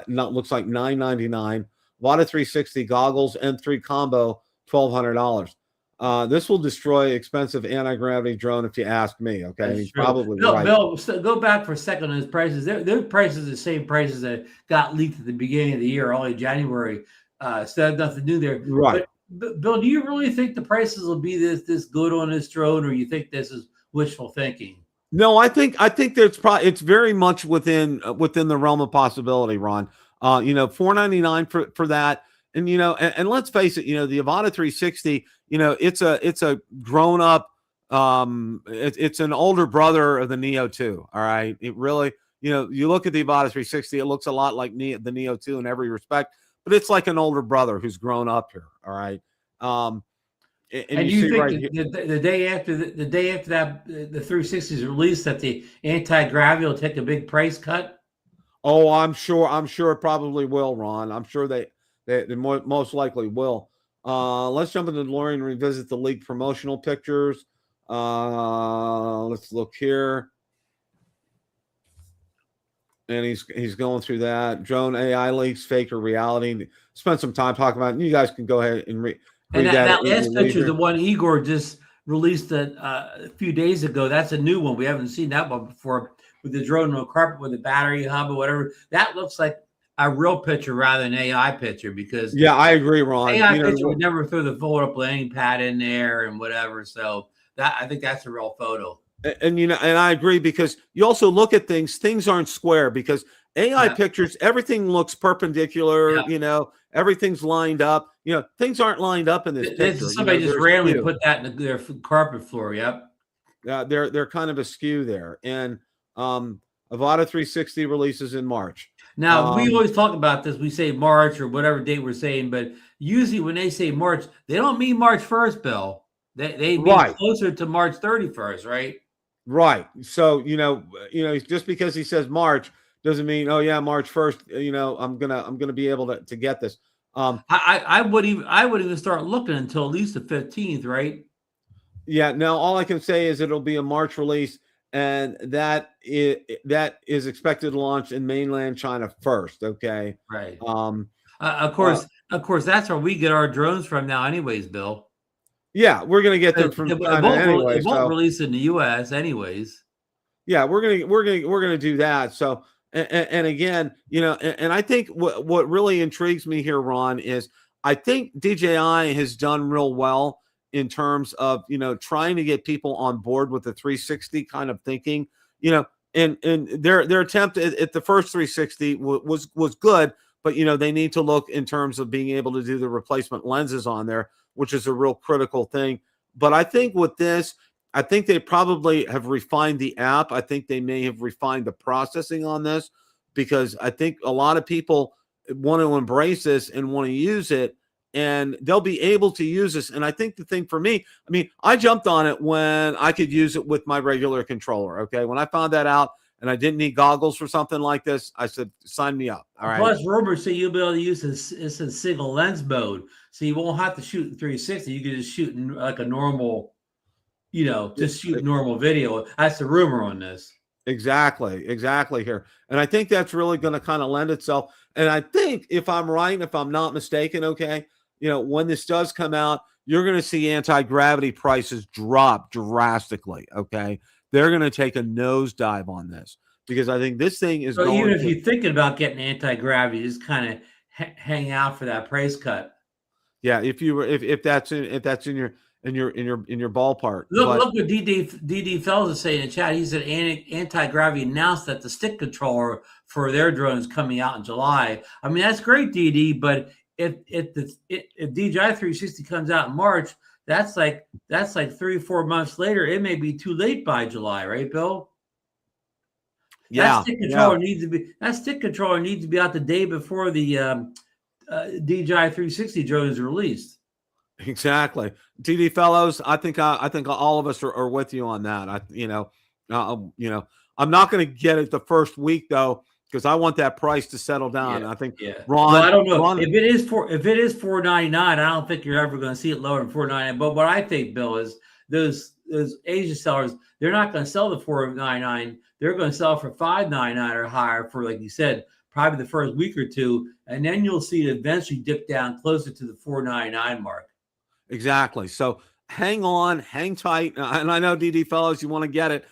looks like $999. AVATA 360 goggles N3 combo, $1,200. This will destroy expensive anti-gravity drone, if you ask me. Okay, he's probably right. Bill, so go back for a second on his prices. Their prices are the same prices that got leaked at the beginning of the year, only January. So nothing new there. Right. But Bill, do you really think the prices will be this good on this drone, or you think this is wishful thinking? No, I think it's very much within the realm of possibility, Ron. $499 for that. And, and let's face it, the AVATA 360, it's a grown up, it's an older brother of the Neo 2. All right. It really, you look at the AVATA 360, it looks a lot like the Neo 2 in every respect, but it's like an older brother who's grown up here. All right. And you think the day after that the 360 is released, that the anti-gravity will take a big price cut? Oh, I'm sure it probably will, Ron. I'm sure they most likely will. Let's jump into the DeLorean and revisit the leaked promotional pictures. Let's look here. And he's going through that. Drone AI leaks, fake or reality. Spend some time talking about it. And you guys can go ahead and read that last picture, the one Igor just released a few days ago. That's a new one. We haven't seen that one before, with the drone on the carpet with the battery hub or whatever. That looks like a real picture rather than an AI picture, because I agree, Ron. AI picture would never throw the fold up landing pad in there and whatever. So I think that's a real photo. And I agree, because you also look at things aren't square, because AI pictures, everything looks perpendicular, everything's lined up. Things aren't lined up in this picture. Somebody just randomly put that in their carpet floor. Yep. Yeah, they're kind of askew there. And AVATA 360 releases in March. Now, we always talk about this. We say March or whatever date we're saying, but usually when they say March, they don't mean March 1st, Bill. They mean closer to March 31st, right? Right. So, just because he says March doesn't mean, oh yeah, March 1st, I'm gonna be able to get this. I would even start looking until at least the 15th, right? Yeah. Now, all I can say is it'll be a March release, and that is expected to launch in mainland China first. Okay. Right. Of course, that's where we get our drones from now, anyways, Bill. Yeah, we're gonna get them from China anyway. It won't release in the U.S. anyways. Yeah, we're gonna do that. So, and again, and I think what really intrigues me here, Ron, is I think DJI has done real well in terms of trying to get people on board with the 360 kind of thinking. And their attempt at the first 360 was good, but they need to look in terms of being able to do the replacement lenses on there, which is a real critical thing. But I think with this, I think they probably have refined the app. I think they may have refined the processing on this, because I think a lot of people want to embrace this and want to use it, and they'll be able to use this. And I think the thing for me, I mean, I jumped on it when I could use it with my regular controller. Okay. When I found that out and I didn't need goggles for something like this, I said, sign me up. All right. Plus, rumors say you'll be able to use this in single lens mode. So you won't have to shoot in 360. You can just shoot in like a normal, just shoot normal video. That's the rumor on this. Exactly here. And I think that's really going to kind of lend itself. And I think if I'm right, if I'm not mistaken, okay, when this does come out, you're going to see anti-gravity prices drop drastically. Okay. They're going to take a nosedive on this, because I think this thing is so even if you're thinking about getting anti-gravity, just kind of hang out for that price cut. Yeah. If that's in your ballpark. Look what DD Fellows is saying in chat. He said anti-gravity announced that the stick controller for their drone is coming out in July. I mean, that's great, DD, but if DJI 360 comes out in March, that's like 3-4 months later. It may be too late by July, right, Bill? Yeah. That stick controller needs to be out the day before the DJI 360 drone is released. Exactly. DD Fellows, I think all of us are with you on that. I'm not going to get it the first week though, because I want that price to settle down. Yeah, I think Ron, well, I don't know if it is $499. I don't think you're ever going to see it lower than $499. But what I think, Bill, is those Asia sellers, they're not going to sell the $499. They're going to sell for $599 or higher for, like you said, probably the first week or two, and then you'll see it eventually dip down closer to the $499 mark. Exactly. So hang on, hang tight. And I know DD Fellows, you want to get it,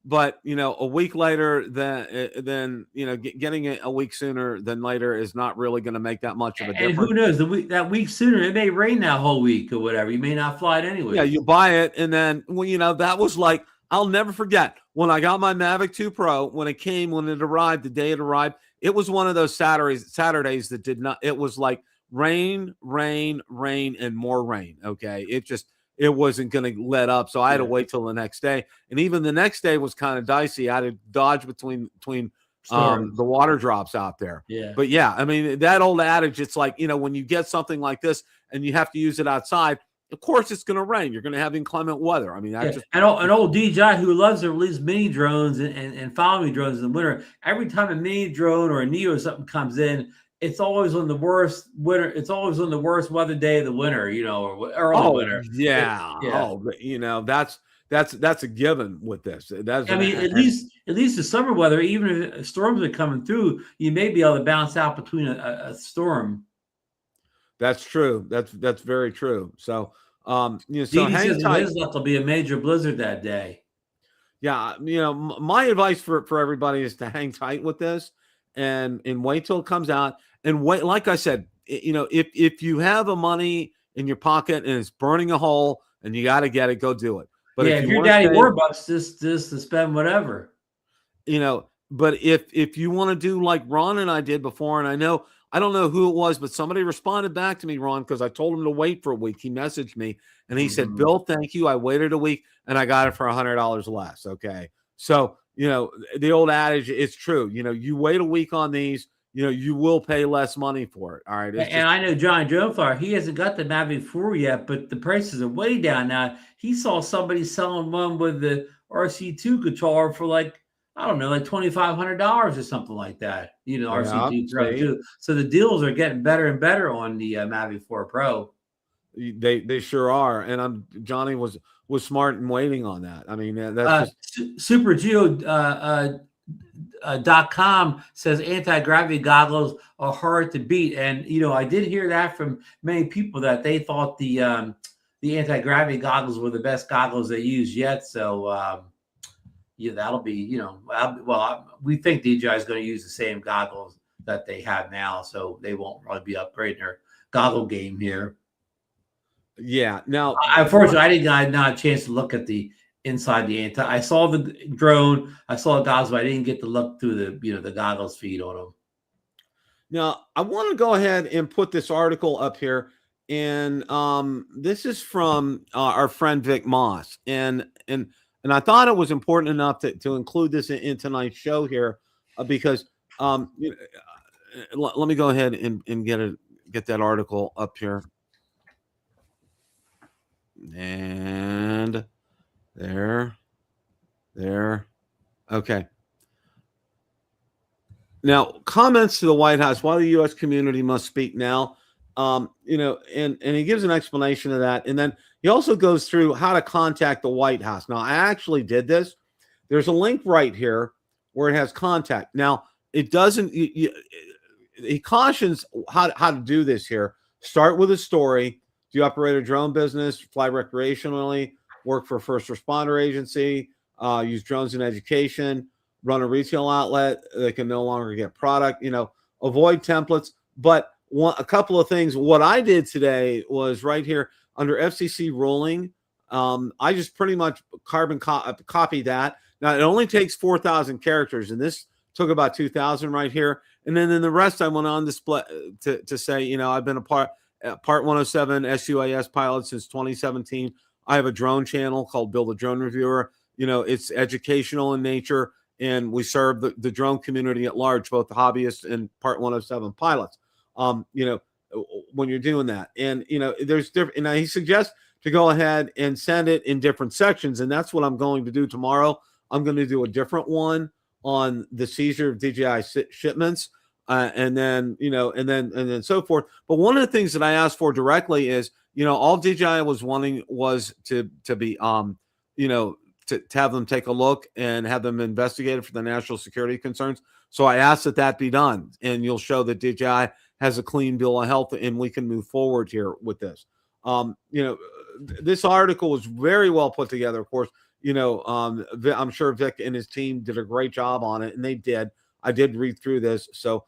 but a week later than getting it a week sooner than later is not really going to make that much of a difference. And who knows, that week sooner, it may rain that whole week or whatever. You may not fly it anyway. Yeah, you buy it, and then that was like, I'll never forget when I got my Mavic 2 Pro, when it arrived, the day it arrived, it was one of those Saturdays that did not, it was like rain, and more rain. Okay. It wasn't going to let up. So I had to wait till the next day. And even the next day was kind of dicey. I had to dodge between the water drops out there. Yeah. But yeah, I mean, that old adage, it's like, when you get something like this and you have to use it outside, of course it's going to rain. You're going to have inclement weather. I mean, that's an old DJI who loves to release mini drones and follow me drones in the winter. Every time a mini drone or a Neo or something comes in, it's always on the worst winter. It's always on the worst weather day of the winter, or early winter. Yeah. Oh, that's a given with this. At least the summer weather, even if storms are coming through, you may be able to bounce out between a storm. That's true. That's very true. So, so hang tight. There'll be a major blizzard that day. Yeah. My advice for everybody is to hang tight with this and wait till it comes out. And wait, like I said, if you have the money in your pocket and it's burning a hole and you got to get it, go do it. But if you're Daddy Warbucks, just to spend whatever. But if you want to do like Ron and I did before, and I don't know who it was, but somebody responded back to me, Ron, because I told him to wait for a week. He messaged me and he said, Bill, thank you. I waited a week and I got it for $100 less. Okay. So, the old adage, it's true. You wait a week on these, you will pay less money for it. All right. I know John Joneflower, he hasn't got the Mavic 4 yet, but the prices are way down now. He saw somebody selling one with the RC2 controller for like $2,500 or something like that. RC2 Pro too. So the deals are getting better and better on the Mavic 4 Pro. They sure are. And Johnny was smart in waiting on that. I mean, that's SuperGeo .com says anti-gravity goggles are hard to beat, and I did hear that from many people that they thought the the anti-gravity goggles were the best goggles they used yet. So yeah, that'll be, you know, we think DJI is going to use the same goggles that they have now, so they won't probably be upgrading their goggle game here. Yeah. Now, unfortunately, I didn't not a chance to look at the inside the anti. I saw the drone, I saw the goggles, but I didn't get to look through the, you know, the goggles feed on them. now I want to go ahead and put this article up here, and this is from our friend Vic Moss, and I thought it was important enough to include this in tonight's show here, because you know, let me go ahead and get that article up here. And there. Okay. Now, comments to the White House, why the U.S. community must speak now. You know, and he gives an explanation of that. And then he also goes through how to contact the White House. Now, I actually did this. There's a link right here where it has contact. Now, it doesn't, he cautions how to do this here. Start with a story. Do you operate a drone business, fly recreationally, work for a first responder agency, use drones in education, run a retail outlet that can no longer get product, you know, avoid templates. But a couple of things. What I did today was right here under FCC ruling. I just pretty much carbon copy that. Now, it only takes 4,000 characters, and this took about 2,000 right here. And then in the rest, I went on display to say, you know, I've been a Part 107 SUAS pilot since 2017. I have a drone channel called Build a Drone Reviewer. You know, it's educational in nature, and we serve the drone community at large, both the hobbyists and Part 107 pilots. You know, when you're doing that, and you know, there's different. And he suggests to go ahead and send it in different sections, and that's what I'm going to do tomorrow. I'm going to do a different one on the seizure of DJI shipments. And then, you know, and then so forth. But one of the things that I asked for directly is, you know, all DJI was wanting was to be, you know, to have them take a look and have them investigated for the national security concerns. So I asked that be done, and you'll show that DJI has a clean bill of health, and we can move forward here with this. You know, this article was very well put together. Of course, you know, I'm sure Vic and his team did a great job on it, and they did. I did read through this, so.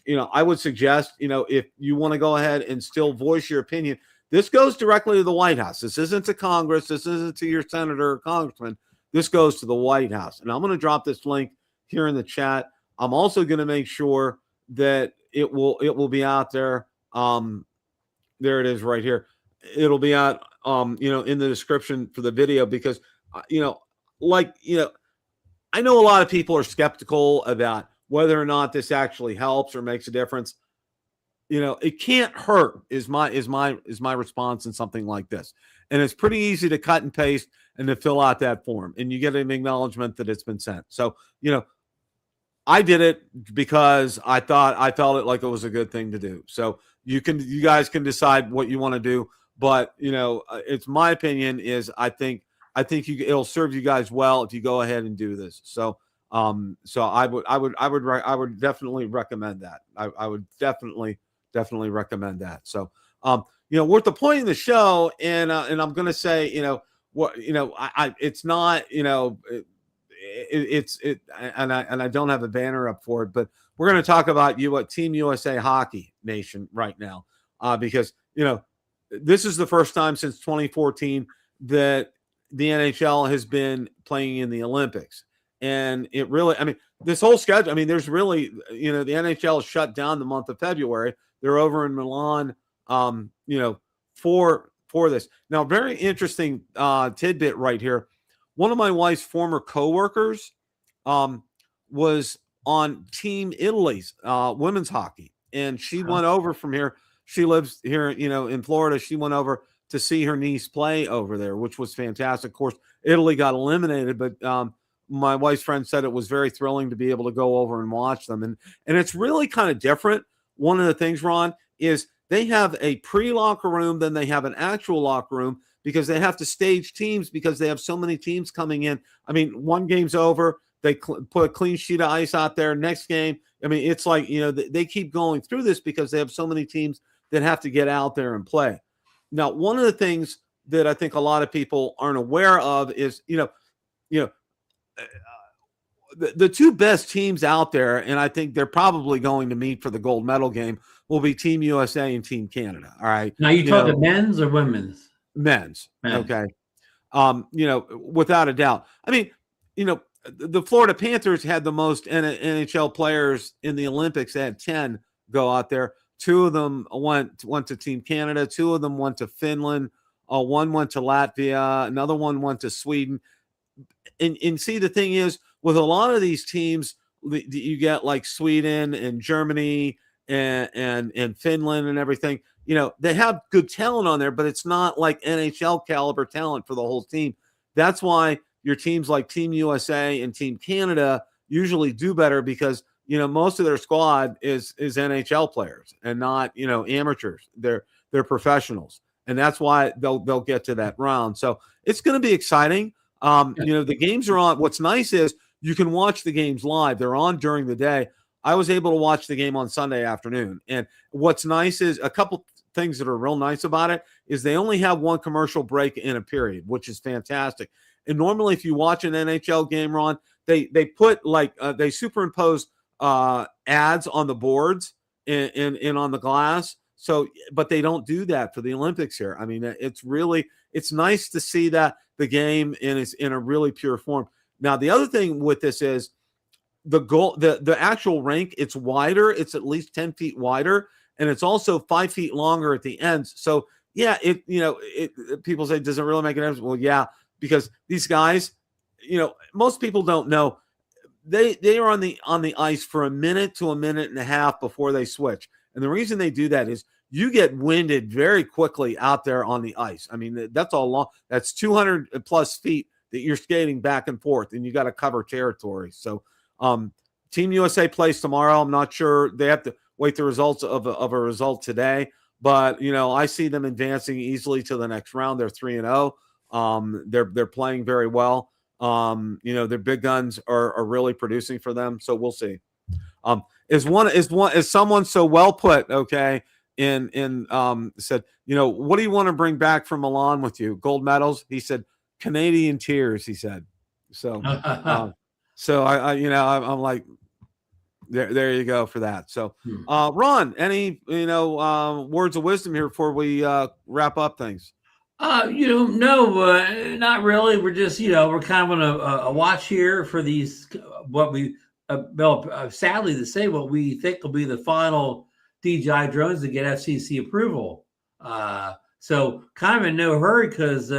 You know, I would suggest, you know, if you want to go ahead and still voice your opinion, this goes directly to the White House. This isn't to Congress. This isn't to your senator or congressman. This goes to the White House. And I'm going to drop this link here in the chat. I'm also going to make sure that it will be out there. There it is right here. It'll be out, you know, in the description for the video, because, you know, like, you know, I know a lot of people are skeptical about whether or not this actually helps or makes a difference. You know, it can't hurt is my response in something like this. And it's pretty easy to cut and paste and to fill out that form, and you get an acknowledgement that it's been sent. So, you know, I did it because I felt it like it was a good thing to do. So you guys can decide what you want to do, but you know, it's my opinion is I think it'll serve you guys well if you go ahead and do this. So so I would definitely recommend that. I would definitely recommend that. So, you know, we're at the point in the show, and I'm going to say, you know, what, you know, it's not, you know, and I don't have a banner up for it, but we're going to talk about Team USA Hockey Nation right now, because, you know, this is the first time since 2014 that the NHL has been playing in the Olympics. And it really, I mean, this whole schedule, I mean, there's really, you know, the NHL shut down the month of February. They're over in Milan, you know, for this. Now, very interesting tidbit right here. One of my wife's former coworkers was on Team Italy's women's hockey. And she went over from here. She lives here, you know, in Florida. She went over to see her niece play over there, which was fantastic. Of course, Italy got eliminated, but my wife's friend said it was very thrilling to be able to go over and watch them. And it's really kind of different. One of the things, Ron, is they have a pre-locker room, then they have an actual locker room, because they have to stage teams because they have so many teams coming in. I mean, one game's over, they put a clean sheet of ice out there. Next game, I mean, it's like, you know, they keep going through this because they have so many teams that have to get out there and play. Now, one of the things that I think a lot of people aren't aware of is, the two best teams out there, and I think they're probably going to meet for the gold medal game, will be Team USA and Team Canada. All right. Now, you talking men's or women's? Men's. Men's. Okay. Without a doubt. I mean, the Florida Panthers had the most NHL players in the Olympics. They had 10 go out there. 2 of them went to Team Canada. 2 of them went to Finland. One went to Latvia. Another one went to Sweden. And see, the thing is, with a lot of these teams, you get like Sweden and Germany and Finland and everything. They have good talent on there, but it's not like NHL caliber talent for the whole team. That's why your teams like Team USA and Team Canada usually do better, because most of their squad is NHL players and not amateurs. They're professionals, and that's why they'll get to that round. So it's going to be exciting. The games are on. What's nice is you can watch the games live. They're on during the day. I was able to watch the game on Sunday afternoon. And what's nice is a couple things that are real nice about it is they only have one commercial break in a period, which is fantastic. And normally if you watch an NHL game, Ron, they put they superimpose ads on the boards and on the glass. So, but they don't do that for the Olympics here. I mean, it's nice to see that the game is in a really pure form. Now, the other thing with this is the actual rink, it's wider. It's at least 10 feet wider, and it's also 5 feet longer at the ends. So yeah, people say, does it really make a difference? Well, yeah, because these guys, most people don't know, they are on the ice for a minute to a minute and a half before they switch. And the reason they do that is you get winded very quickly out there on the ice. I mean, that's all long. That's 200 plus feet that you're skating back and forth, and you got to cover territory. So Team USA plays tomorrow. I'm not sure. They have to wait the results of a result today. But, I see them advancing easily to the next round. They're 3-0. They're playing very well. Their big guns are really producing for them. So we'll see. Is someone so well put, okay, in said, what do you want to bring back from Milan with you? Gold medals? He said, Canadian tears, he said. So I'm like, there you go for that. So Ron, any words of wisdom here before we wrap up things? No, not really. We're just, we're kind of on a watch here for these, what we, sadly to say, what we think will be the final DJI drones to get FCC approval. So kind of in no hurry, because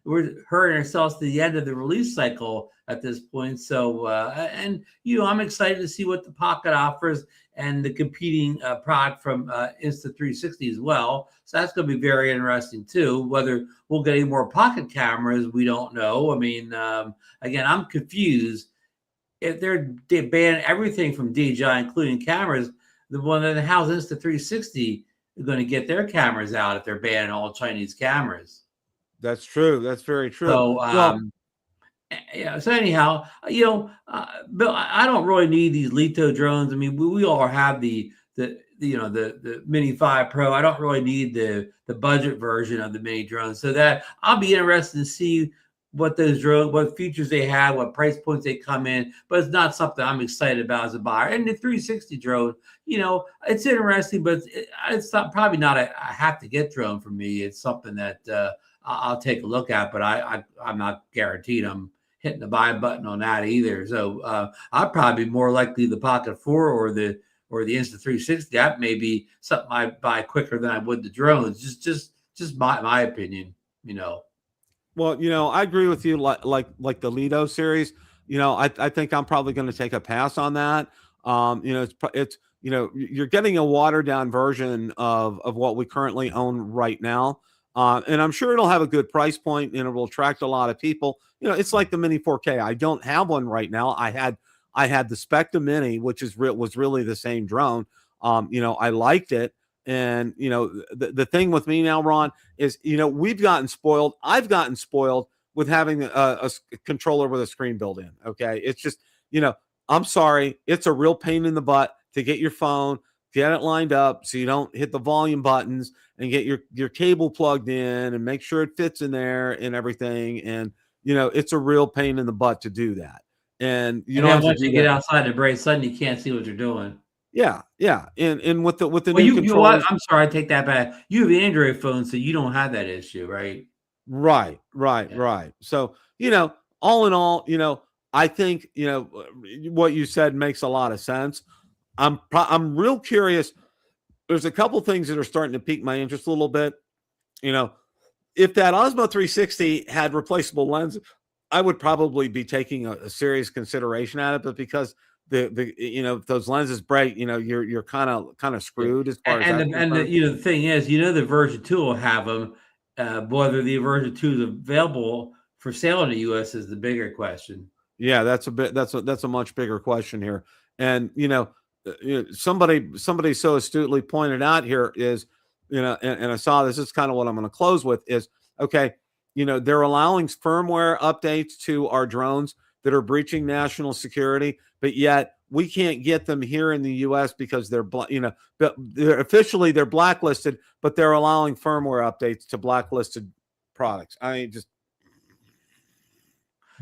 we're hurrying ourselves to the end of the release cycle at this point. So, I'm excited to see what the Pocket offers and the competing product from Insta360 as well. So that's going to be very interesting too. Whether we'll get any more Pocket cameras, we don't know. I mean, again, I'm confused. If they ban everything from DJI, including cameras, the one that how's Insta360 are going to get their cameras out if they're banning all Chinese cameras? That's true. That's very true. So, so anyhow, Bill, I don't really need these Lito drones. I mean, we all have the Mini 5 Pro. I don't really need the budget version of the Mini drone. So that I'll be interested to see what those drones, what features they have, what price points they come in. But it's not something I'm excited about as a buyer. And the 360 drone, it's interesting, but it's probably not a have to get drone for me. It's something that I'll take a look at, but I'm not guaranteed I'm hitting the buy button on that either. So I'd probably be more likely the Pocket 4 or the Insta360. That may be something I buy quicker than I would the drones. Just my opinion, Well, I agree with you. Like the Lido series, I think I'm probably going to take a pass on that. It's you're getting a watered down version of what we currently own right now. And I'm sure it'll have a good price point and it will attract a lot of people. It's like the Mini 4K. I don't have one right now. I had the Spectre Mini, which was really the same drone. I liked it. And, the thing with me now, Ron, is, we've gotten spoiled. I've gotten spoiled with having a controller with a screen built in. Okay. It's just, I'm sorry. It's a real pain in the butt to get your phone, get it lined up so you don't hit the volume buttons, and get your cable plugged in and make sure it fits in there and everything. And it's a real pain in the butt to do that. And you don't then have once to you do get that. outside the brace, suddenly you can't see what you're doing. Yeah. And with the Well, new you controls, I'm sorry, I take that back. You have an Android phone, so you don't have that issue, right? right. Yeah. So, all in all, I think, what you said makes a lot of sense. I'm real curious. There's a couple things that are starting to pique my interest a little bit. If that Osmo 360 had replaceable lenses, I would probably be taking a serious consideration at it. But because if those lenses break, you're kind of Yeah. screwed as far as that's And concerned. the thing is, the version 2 will have them. Whether the version 2 is available for sale in the US is the bigger question. Yeah, that's a much bigger question here. And somebody so astutely pointed out here is, and I saw this is kind of what I'm going to close with is, okay, they're allowing firmware updates to our drones that are breaching national security, but yet we can't get them here in the US because they're officially they're blacklisted, but they're allowing firmware updates to blacklisted products. I mean, just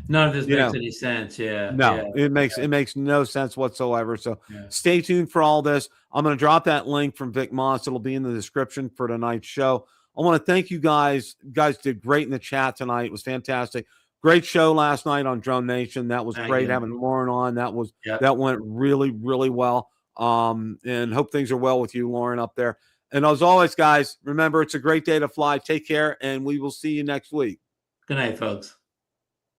None of this makes any sense. Yeah. no, it makes no sense whatsoever. So Yeah. stay tuned for all this. I'm going to drop that link from Vic Moss. It'll be in the description for tonight's show. I want to thank you guys. You guys did great in the chat tonight. It was fantastic. Great show last night on Drone Nation. That was great having Lauren on. That went really, really well. And hope things are well with you, Lauren, up there. And as always, guys, remember, it's a great day to fly. Take care, and we will see you next week. Good night, folks.